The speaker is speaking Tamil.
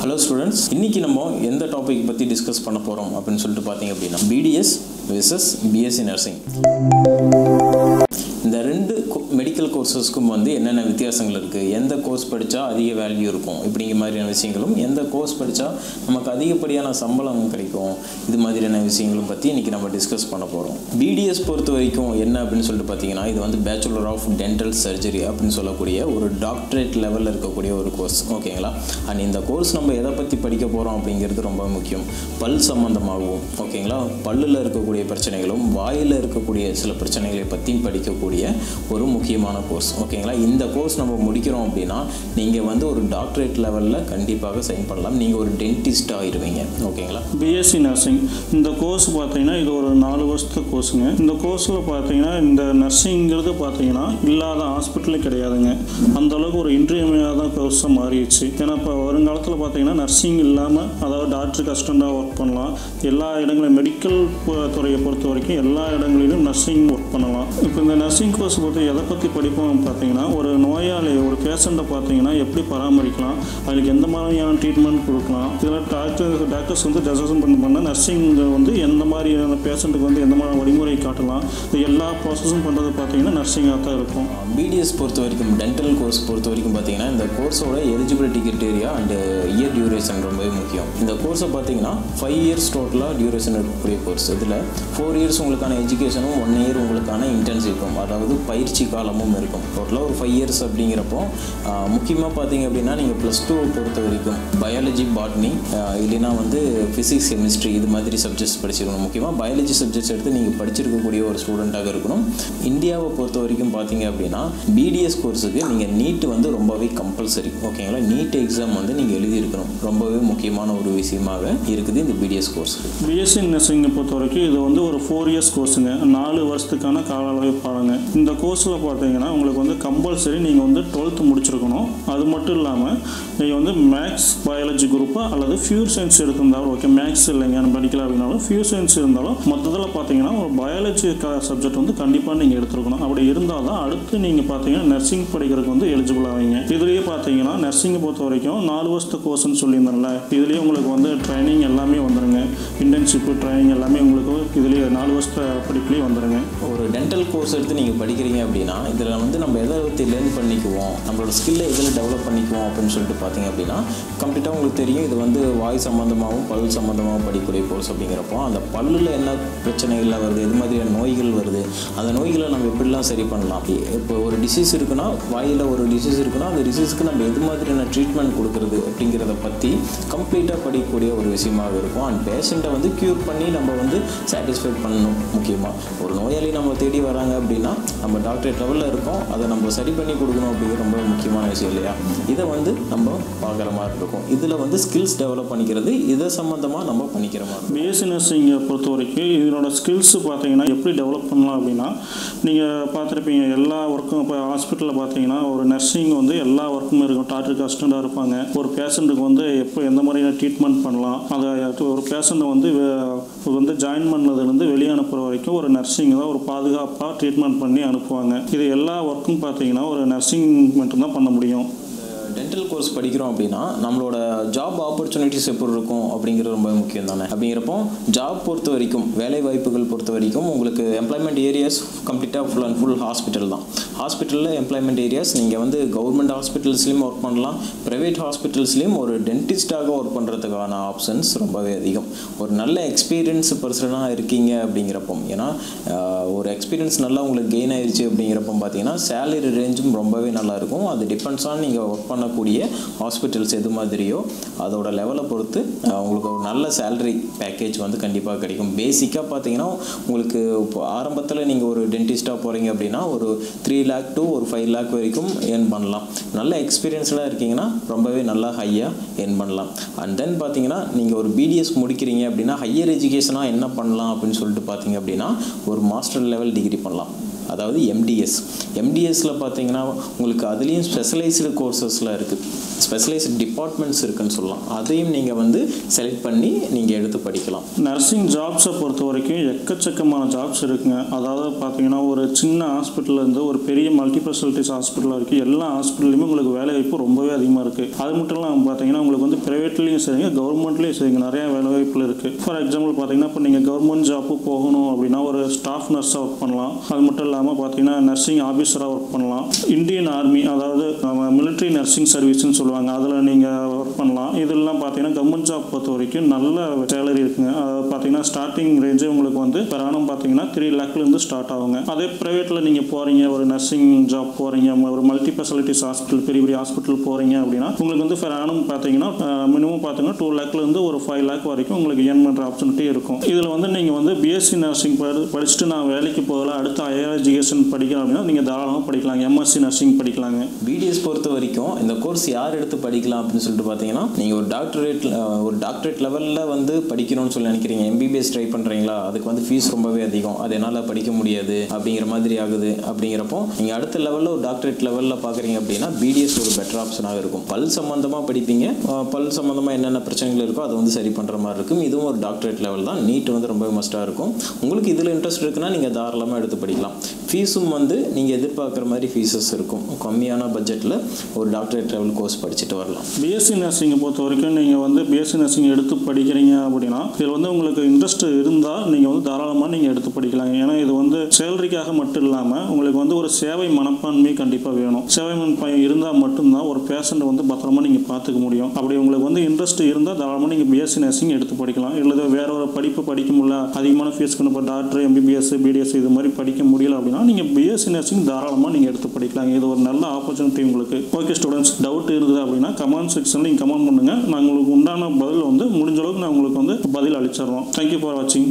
Hello students, இன்னைக்கு நம்ம எந்த டாபிக் பத்தி டிஸ்கஸ் பண்ண போறோம் அப்படினு சொல்லிட்டு பாத்தீங்க அப்படினா BDS versus BSc Nursing. இந்த ரெண்டு மெடிக்கல் கோர்சஸ்க்கும் வந்து என்னென்ன வித்தியாசங்கள் இருக்கு, எந்த கோர்ஸ் படிச்சா அதிக வேல்யூ இருக்கும் இப்படிங்கிற மாதிரியான விஷயங்களும், எந்த கோர்ஸ் படிச்சா நமக்கு அதிகப்படியான சம்பளம் கிடைக்கும், இது மாதிரியான விஷயங்களும் பத்தி இன்னைக்கு நம்ம டிஸ்கஸ் பண்ண போறோம். BDS பொறுத்த வரைக்கும் என்ன அப்படினு சொல்லிட்டு பாத்தீங்கன்னா, இது வந்து பேச்சுலர் ஆஃப் டென்டல் சர்ஜரி அப்படினு சொல்லக்கூடிய ஒரு டாக்டரேட் லெவல்ல இருக்கக்கூடிய ஒரு கோர்ஸ். ஓகேங்களா? அண்ட் இந்த கோர்ஸ் நம்ம எதை பத்தி படிக்க போறோம் அப்படிங்கிறது ரொம்ப முக்கியம். பல் சம்பந்தமாகவும், ஓகேங்களா, பல்லுல இருக்கக்கூடிய பிரச்சனைகளும் வாயில இருக்கக்கூடிய சில பிரச்சனைகளை பத்தி படிக்கக்கூடிய ஒரு முக்கியமான கோர்ஸ். ஓகேங்களா? இந்த கோர்ஸ் நம்ம முடிக்கிறோம் அப்படினா நீங்க வந்து ஒரு டாக்டரேட் லெவல்ல கண்டிப்பாக சைன் பண்ணலாம். நீங்க ஒரு டென்டிஸ்ட் ஆயிருவீங்க. ஓகேங்களா? BSc நர்சிங் இந்த கோர்ஸ் பார்த்தீங்கன்னா இது ஒரு 4 வருஷத்து கோர்ஸுங்க. இந்த கோர்ஸில் பார்த்தீங்கன்னா இந்த நர்சிங்கிறது பார்த்தீங்கன்னா இல்லாத ஹாஸ்பிட்டலே கிடையாதுங்க. அந்த அளவுக்கு ஒரு இன்றியமையாத கோர்ஸாக மாறிடுச்சு. ஏன்னா இப்போ வருங்காலத்தில் பார்த்தீங்கன்னா நர்சிங் இல்லாமல், அதாவது டாக்டருக்கு அசிஸ்டண்டாக ஒர்க் பண்ணலாம். எல்லா இடங்களிலும் மெடிக்கல் துறையை பொறுத்த வரைக்கும் எல்லா இடங்களிலும் நர்சிங் ஒர்க் பண்ணலாம். இப்போ இந்த நர்சிங் கோர்ஸ் பொறுத்து எதை பற்றி படிப்போம் பார்த்தீங்கன்னா, ஒரு நோயாளி ஒரு பேஷண்ட்டை பார்த்தீங்கன்னா எப்படி பராமரிக்கலாம், அதுக்கு எந்த மாதிரியான ட்ரீட்மெண்ட் கொடுக்கலாம், இதில் டாக்டர்ஸ் வந்து டெசிஷன் பண்ண நர்சிங் வந்து எந்த மாதிரியான பேஷண்ட்டுக்கு வந்து எந்த மாதிரி வழிமுறை காட்டலாம், இது எல்லா ப்ராசஸும் பண்ணுறது பார்த்தீங்கன்னா நர்சிங்காக தான் இருக்கும். BDS பொறுத்த வரைக்கும், டென்டல் கோர்ஸ் பொறுத்த வரைக்கும் பார்த்தீங்கன்னா இந்த கோர்ஸோட eligibility criteria and year duration ரொம்பவே முக்கியம். இந்த கோர்ஸை பார்த்தீங்கன்னா 5 இயர்ஸ் டோட்டலாக டியூரேஷன் இருக்கக்கூடிய கோர்ஸ். இதில் 4 இயர்ஸ் உங்களுக்கான எஜுகேஷனும் 1 இயர் உங்களுக்கான இன்டர்ன்ஷிப்பும், அதாவது பயிற்சி காலமும் இருக்கும். டோட்டலாக ஒரு 5 இயர்ஸ் அப்படிங்கிறப்போ முக்கியமாக பார்த்தீங்க அப்படின்னா நீங்கள் +2 பொறுத்த வரைக்கும் பயாலஜி, பாட்னி, இல்லைனா வந்து ஃபிசிக்ஸ், கெமிஸ்ட்ரி இது மாதிரி சப்ஜெக்ட்ஸ் படிச்சிருக்கணும். முக்கியமாக பயாலஜி சப்ஜெக்ட்ஸ் எடுத்து நீங்கள் படிச்சிருக்கக்கூடிய ஒரு ஸ்டூடெண்ட்டாக இருக்கணும். இந்தியாவை பொறுத்த வரைக்கும் பார்த்தீங்க அப்படின்னா BDS கோர்ஸுக்கு நீங்கள் நீட் வந்து ரொம்பவே கம்பல்சரி. ஓகேங்களா? நீட் எக்ஸாம் வந்து நீங்கள் எழுதியிருக்கணும். ரொம்பவே முக்கியமான ஒரு விஷயமாக இருக்குது இந்த BDS கோர்ஸ். BSc நர்சிங்கை பொறுத்த வரைக்கும் இது வந்து ஒரு 4 இயர்ஸ் கோர்ஸுங்க. 4 வருஷத்துக்கான கால அளவை பாருங்க. இந்த கோர்ஸில் பார்த்தீங்கன்னா உங்களுக்கு வந்து கம்பல்சரி நீங்கள் வந்து 12th முடிச்சிருக்கணும். அது மட்டும் இல்லாமல் நீங்கள் வந்து மேக்ஸ் பயாலஜி குரூப்பா அல்லது ஃபியூர் சயின்ஸ் எடுத்திருந்தாலும் ஓகே, மேக்ஸ் இல்லைங்க படிக்கல அப்படின்னாலும் ஃபியூர் சயின்ஸ் இருந்தாலும் மொத்தத்தில் பார்த்தீங்கன்னா ஒரு பயாலஜி சப்ஜெக்ட் வந்து கண்டிப்பாக நீங்கள் எடுத்துருக்கணும். அப்படி இருந்தால் தான் அடுத்து நீங்கள் பார்த்தீங்கன்னா நர்சிங் படிக்கிறதுக்கு வந்து எலிஜிபிள் ஆவீங்க. இதுலேயே பார்த்தீங்கன்னா நர்சிங்கை பொறுத்த வரைக்கும் 4 வருஷத்து கோர்ஸ்ன்னு சொல்லியிருந்தேன்ல, இதுலேயே உங்களுக்கு வந்து ட்ரைனிங் எல்லாமே வந்துடுங்க. இன்டர்ன்ஷிப்பு ட்ரைனிங் எல்லாமே உங்களுக்கு இதுலேயே 4 வருஷத்து படிப்புலேயே வந்துடுங்க. ஒரு டென்டல் கோர்ஸ் எடுத்து நீங்கள் படிக்கிறீங்க அப்படின்னா இதில் வந்து நம்ம எதை பற்றி லேர்ன் பண்ணிக்குவோம், நம்மளோட ஸ்கில்லை எதில் டெவலப் பண்ணிக்குவோம் அப்படின்னு சொல்லிட்டு பார்த்தீங்க அப்படின்னா கம்ப்ளீட்டாக உங்களுக்கு தெரியும். இது வந்து வாய் சம்மந்தமாகவும் பல் சம்மந்தமாகவும் படிக்கக்கூடிய கோர்ஸ். அப்படிங்கிறப்போ அந்த பல்லில் என்ன பிரச்சனைகள் வருது, எது மாதிரியான நோய்கள் வருது, அந்த நோய்களை நம்ம எப்படிலாம் சரி பண்ணலாம். இப்போ ஒரு டிசீஸ் இருக்குன்னா, வாயில் ஒரு டிசீஸ் இருக்குன்னா அந்த டிசீஸ்க்கு நம்ம எது மாதிரியான ட்ரீட்மெண்ட் கொடுக்குறது அப்படிங்கிறத பற்றி கம்ப்ளீட்டாக படிக்கக்கூடிய ஒரு விஷயமாக இருக்கும். அண்ட் பேஷண்ட்டை வந்து க்யூர் பண்ணி நம்ம வந்து சாட்டிஸ்ஃபைட் பண்ணணும். முக்கியமாக ஒரு நோயாளி நம்ம தேடி வராங்க அப்படின்னா நம்ம டாக்டரேட் லெவலில் இருக்கோம், அதை நம்ம சரி பண்ணி கொடுக்கணும் அப்படிங்கிற ரொம்ப முக்கியமான விஷயம் இல்லையா? இதை வந்து நம்ம பார்க்குற மாதிரி இருக்கும். இதில் வந்து ஸ்கில்ஸ் டெவலப் பண்ணிக்கிறது, இதை சம்மந்தமாக நம்ம பண்ணிக்கிற மாதிரி. BSc நர்சிங்கை பொறுத்த வரைக்கும் இதனோட ஸ்கில்ஸ் பார்த்தீங்கன்னா எப்படி டெவலப் பண்ணலாம் அப்படின்னா, நீங்கள் பார்த்துருப்பீங்க எல்லா ஒர்க்கும். இப்போ ஹாஸ்பிட்டலில் பார்த்தீங்கன்னா ஒரு நர்சிங் வந்து எல்லா ஒர்க்குமே இருக்கும். டாக்டருக்கு அசிஸ்டண்டாக இருப்பாங்க. ஒரு பேஷண்ட்டுக்கு வந்து எப்போ எந்த மாதிரியான ட்ரீட்மெண்ட் பண்ணலாம், அதை ஒரு பேஷண்ட்டை வந்து ஜாயின் பண்ணதுலேருந்து வெளியே அனுப்புகிற வரைக்கும் ஒரு நர்சிங் தான் ஒரு பாதுகாப்பாக ட்ரீட்மெண்ட் பண்ணி அனுப்புவாங்க. இது எல்லா ஒர்க்கும் பார்த்தீங்கன்னா ஒரு நர்சிங் மட்டும்தான் பண்ண முடியும். டென்டல் கோர்ஸ் படிக்கிறோம் அப்படின்னா நம்மளோட ஜாப் ஆப்பர்ச்சுனிட்டிஸ் எப்படி இருக்கும் அப்படிங்கிறது ரொம்ப முக்கியம் தானே. அப்படிங்கிறப்போ ஜாப் பொறுத்த வரைக்கும், வேலை வாய்ப்புகள் பொறுத்த வரைக்கும் உங்களுக்கு எம்ப்ளாய்மெண்ட் ஏரியாஸ் கம்ப்ளீட்டாக ஃபுல் அண்ட் ஃபுல் ஹாஸ்பிட்டல் தான். ஹாஸ்பிட்டலில் எம்ப்ளாய்மெண்ட் ஏரியாஸ் நீங்கள் வந்து கவர்மெண்ட் ஹாஸ்பிட்டல்ஸ்லேயும் ஒர்க் பண்ணலாம், ப்ரைவேட் ஹாஸ்பிட்டல்ஸ்லேயும் ஒரு டென்டிஸ்டாக ஒர்க் பண்ணுறதுக்கான ஆப்ஷன்ஸ் ரொம்பவே அதிகம். ஒரு நல்ல எக்ஸ்பீரியன்ஸ் பர்சனாக இருக்கீங்க அப்படிங்கிறப்போ, ஏன்னா ஒரு எக்ஸ்பீரியன்ஸ் நல்லா உங்களுக்கு கெயின் ஆயிடுச்சு அப்படிங்கிறப்போ பார்த்தீங்கன்னா சேலரி ரேஞ்சும் ரொம்பவே நல்லாயிருக்கும். அது டிபெண்ட்ஸ் ஆன் நீங்கள் ஒர்க் பண்ண கூடிய ஹாஸ்பிட்டல்ஸ் எது மாதிரியோ அதோட லெவலை பொறுத்து உங்களுக்கு ஒரு நல்ல சேலரி பேக்கேஜ் வந்து கண்டிப்பாக கிடைக்கும். பேசிக்காக பார்த்தீங்கன்னா உங்களுக்கு இப்போ ஆரம்பத்தில் நீங்கள் ஒரு டென்டிஸ்டாக போகிறீங்க அப்படின்னா ஒரு 3 lakh to ஒரு 5 lakh வரைக்கும் ஏர்ன் பண்ணலாம். நல்ல எக்ஸ்பீரியன்ஸ்டாக இருக்கீங்கன்னா ரொம்பவே நல்லா ஹையாக ஏர்ன் பண்ணலாம். அண்ட் தென் பார்த்தீங்கன்னா நீங்கள் ஒரு BDS முடிக்கிறீங்க அப்படின்னா ஹையர் எஜுகேஷனாக என்ன பண்ணலாம் அப்படின்னு சொல்லிட்டு பார்த்தீங்க அப்படின்னா ஒரு மாஸ்டர் லெவல் டிகிரி பண்ணலாம். அதாவது எம்டிஎஸ்ல பார்த்தீங்கன்னா உங்களுக்கு அதுலேயும் ஸ்பெஷலைஸ்டு கோர்சஸ்லாம் இருக்குது, ஸ்பெஷலைஸ்டு டிபார்ட்மெண்ட்ஸ் இருக்குன்னு சொல்லலாம். அதையும் நீங்கள் வந்து செலக்ட் பண்ணி நீங்கள் எடுத்து படிக்கலாம். நர்சிங் ஜாப்ஸை பொறுத்த வரைக்கும் எக்கச்சக்கமான ஜாப்ஸ் இருக்குங்க. அதாவது பார்த்தீங்கன்னா ஒரு சின்ன ஹாஸ்பிட்டல்லேருந்து ஒரு பெரிய மல்டி ஸ்பெஷாலிட்டிஸ் ஹாஸ்பிட்டலாக இருக்குது. எல்லா ஹாஸ்பிட்டல்லையுமே உங்களுக்கு வேலை வாய்ப்பு ரொம்பவே அதிகமாக இருக்குது. அது மட்டும் இல்லாமல் பார்த்தீங்கன்னா உங்களுக்கு வந்து ப்ரைவேட்லேயும் சரிங்க, கவர்மெண்ட்லேயும் சரிங்க, நிறையா வேலை வாய்ப்புகள் இருக்குது. ஃபார் எக்ஸாம்பிள் பார்த்தீங்கன்னா இப்போ நீங்கள் கவர்மெண்ட் ஜாப்பு போகணும் அப்படின்னா ஒரு ஸ்டாஃப் நர்ஸாக ஒர்க் பண்ணலாம். அது மட்டும் இல்லாமல் பார்த்தீங்கன்னா நர்சிங் ஆஃபீஸராக ஒர்க் பண்ணலாம். இந்தியன் ஆர்மி, அதாவது மிலிட்ரி நர்சிங் சர்வீஸ்ன்னு சொல்லுவாங்க, அதில் நீங்கள் ஒர்க் பண்ணலாம். இதெல்லாம் பார்த்தீங்கன்னா கவர்மெண்ட் ஜாப் பொறுத்த வரைக்கும் நல்ல சேலரி இருக்குங்க. அதாவது பார்த்தீங்கன்னா ஸ்டார்டிங் ரேஞ்சே உங்களுக்கு வந்து per annum பார்த்தீங்கன்னா 3 lakhலேருந்து ஸ்டார்ட் ஆகுங்க. அதே ப்ரைவேட்டில் நீங்கள் போகிறீங்க, ஒரு நர்சிங் ஜாப் போகிறீங்க, ஒரு மல்டி ஸ்பெஷாலிட்டிஸ் ஹாஸ்பிட்டல், பெரிய பெரிய ஹாஸ்பிட்டல் போகிறீங்க அப்படின்னா உங்களுக்கு வந்து per annum பார்த்தீங்கன்னா மினிமம் பார்த்தீங்கன்னா 2 lakhலேருந்து ஒரு 5 lakh வரைக்கும் உங்களுக்கு ஏர்ன் பண்ணுற ஆப்பர்ச்சுனிட்டி இருக்கும். இதில் வந்து நீங்கள் வந்து பிஎஸ்சி நர்சிங் படிச்சுட்டு நான் வேலைக்கு போகல, அடுத்து ஹையர் எஜுகேஷன் படிக்கிறேன் அப்படின்னா நீங்கள் தாராளமாக படிக்கலாம். MSc nursing படிக்கலாங்க. பிடிஎஸ் பொறுத்த வரைக்கும் இந்த கோர்ஸ் யார் எடுத்து படிக்கலாம் அப்படின்னு சொல்லிட்டு பார்த்தீங்கன்னா, நீங்கள் ஒரு டாக்டரேட் லெவலில் வந்து படிக்கணும்னு சொல்லி நினைக்கிறீங்க, எம்பிபிஎஸ் ட்ரை பண்ணுறீங்களா, அதுக்கு வந்து ஃபீஸ் ரொம்பவே அதிகம், அது என்னால் படிக்க முடியாது அப்படிங்கிற மாதிரி ஆகுது. அப்படிங்கிறப்போ நீங்கள் அடுத்த லெவலில் ஒரு டாக்டரேட் லெவலில் பார்க்குறீங்க அப்படின்னா பிடிஎஸ் ஒரு பெட்டர் ஆப்ஷனாக இருக்கும். பல் சம்மந்தமாக படிப்பீங்க, பல் சம்மந்தமாக என்னென்ன பிரச்சனைகள் இருக்கோ அதை வந்து சரி பண்ணுற மாதிரி இருக்கும். இதுவும் ஒரு டாக்டரேட் லெவல் தான். நீட் வந்து ரொம்ப மஸ்ட்டாக இருக்கும். உங்களுக்கு இதில் இன்ட்ரெஸ்ட் இருக்குன்னா நீங்கள் தாராளமாக எடுத்து படிக்கலாம். ஃபீஸும் வந்து நீங்கள் எதிர்பார்க்குற மாதிரி ஃபீஸஸ் இருக்கும். கம்மியான பட்ஜெட்டில் ஒரு டாக்டரேட் லெவல் கோர்ஸ் படிச்சுட்டு வரலாம். பிஎஸ்சி நர்சிங்கை பொறுத்த வரைக்கும் நீங்கள் வந்து பிஎஸ்சி நர்சிங் எடுத்து படிக்கிறீங்க அப்படின்னா இதில் வந்து உங்களுக்கு இன்ட்ரெஸ்ட் இருந்தால் நீங்கள் வந்து தாராளமாக நீங்கள் எடுத்து படிக்கலாம். ஏன்னா இது வந்து சேலரிக்காக மட்டும் இல்லாமல் உங்களுக்கு வந்து ஒரு சேவை மனப்பான்மை கண்டிப்பாக வேணும். சேவை மனப்பான்மை இருந்தால் மட்டும்தான் ஒரு பேஷண்ட்டை வந்து பத்திரமா நீங்கள் பார்த்துக்க முடியும். அப்படி உங்களுக்கு வந்து இன்ட்ரெஸ்ட் இருந்தால் தாராளமாக நீங்கள் பிஎஸ்சி நர்சிங் எடுத்து படிக்கலாம். இல்லை வேற ஒரு படிப்பு படிக்க முடியல, அதிகமான ஃபீஸ் கொண்டு இப்போ டாக்டர், எம்பிபிஎஸ், பிடிஎஸ் இது மாதிரி படிக்க முடியல அப்படின்னா நீங்கள் பிஎஸ்சி நர்சிங் தாராளமாக நீங்கள் எடுத்து படிக்கலாம். இது ஒரு நல்ல ஆப்பர்ச்சுனிட்டி உங்களுக்கு. ஓகே ஸ்டூடெண்ட்ஸ், டவுட் இருக்குது அப்படின்னா கமெண்ட் செக்ஷனில் நீங்கள் கமெண்ட் பண்ணுங்கள். நான் உங்களுக்கு உண்டான பதில் வந்து முடிஞ்ச அளவுக்கு நான் உங்களுக்கு வந்து பதில் அளிச்சிடுறோம். தேங்க்யூ ஃபார் வாட்சிங்.